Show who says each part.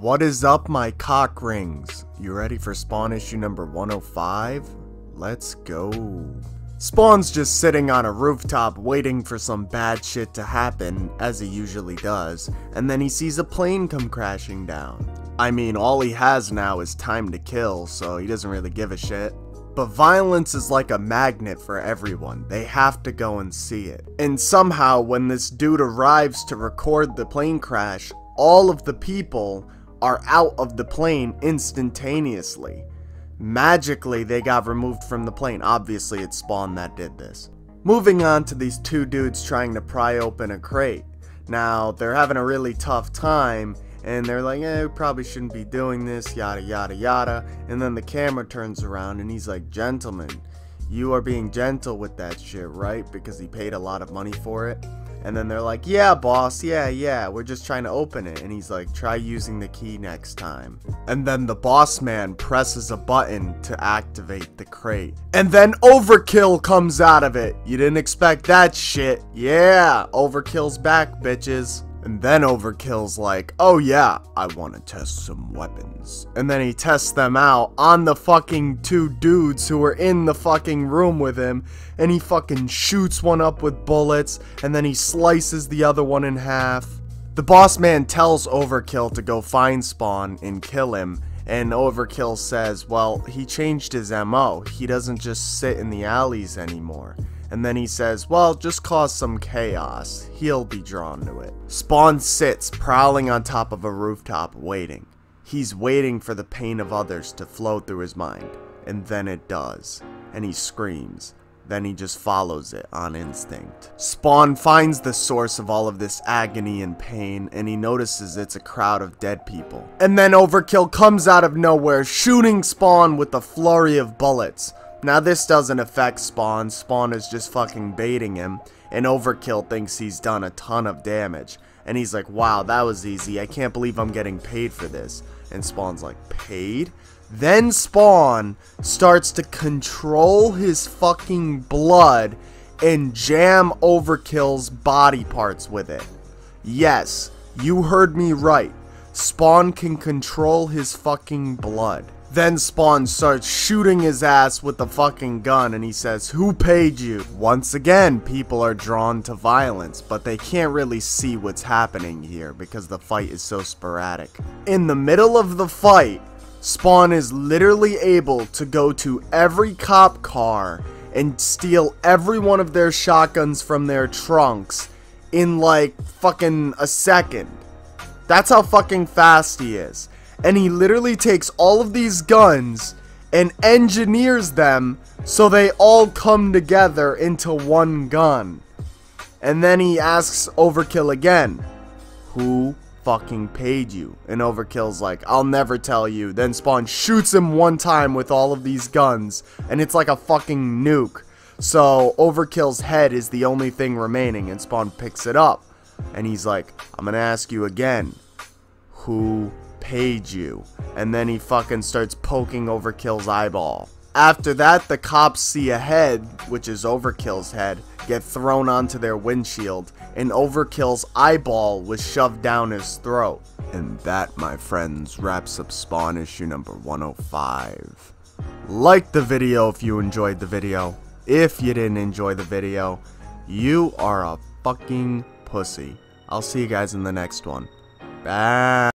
Speaker 1: What is up, my cock rings? You ready for Spawn issue number 105? Let's go. Spawn's just sitting on a rooftop waiting for some bad shit to happen, as he usually does, and then he sees a plane come crashing down. I mean, all he has now is time to kill, so he doesn't really give a shit. But violence is like a magnet for everyone. They have to go and see it. And somehow, when this dude arrives to record the plane crash, all of the people are out of the plane instantaneously. Magically, they got removed from the plane. Obviously, it's Spawn that did this. Moving on to these two dudes trying to pry open a crate. Now, they're having a really tough time, and they're like, we probably shouldn't be doing this, yada yada yada. And then the camera turns around and he's like, gentlemen, you are being gentle with that shit, right? Because he paid a lot of money for it. And then they're like, yeah, boss, yeah, we're just trying to open it. And he's like, try using the key next time. And then the boss man presses a button to activate the crate. And then Overkill comes out of it. You didn't expect that shit. Yeah, Overkill's back, bitches. And then Overkill's like, oh yeah, I want to test some weapons. And then he tests them out on the fucking two dudes who were in the fucking room with him. And he fucking shoots one up with bullets, and then he slices the other one in half. The boss man tells Overkill to go find Spawn and kill him. And Overkill says, well, he changed his MO. He doesn't just sit in the alleys anymore. And then he says, well, just cause some chaos. He'll be drawn to it. Spawn sits prowling on top of a rooftop waiting. He's waiting for the pain of others to flow through his mind. And then it does. And he screams. Then he just follows it on instinct. Spawn finds the source of all of this agony and pain, and he notices it's a crowd of dead people. And then Overkill comes out of nowhere, shooting Spawn with a flurry of bullets. Now this doesn't affect Spawn. Spawn is just fucking baiting him, and Overkill thinks he's done a ton of damage. And he's like, wow, that was easy. I can't believe I'm getting paid for this. And Spawn's like, paid? Then Spawn starts to control his fucking blood and jam Overkill's body parts with it. Yes, you heard me right. Spawn can control his fucking blood. Then Spawn starts shooting his ass with the fucking gun, and he says, who paid you? Once again, people are drawn to violence, but they can't really see what's happening here because the fight is so sporadic. In the middle of the fight, Spawn is literally able to go to every cop car and steal every one of their shotguns from their trunks in like fucking a second. That's how fucking fast he is. And he literally takes all of these guns and engineers them so they all come together into one gun. And then he asks Overkill again, who fucking paid you? And Overkill's like, I'll never tell you. Then Spawn shoots him one time with all of these guns, and it's like a fucking nuke. So Overkill's head is the only thing remaining, and Spawn picks it up, and he's like, I'm gonna ask you again, who paid you? And then he fucking starts poking Overkill's eyeball. After that, the cops see a head, which is Overkill's head, get thrown onto their windshield, and Overkill's eyeball was shoved down his throat. And that, my friends, wraps up Spawn issue number 105. Like the video if you enjoyed the video. If you didn't enjoy the video, you are a fucking pussy. I'll see you guys in the next one. Bye.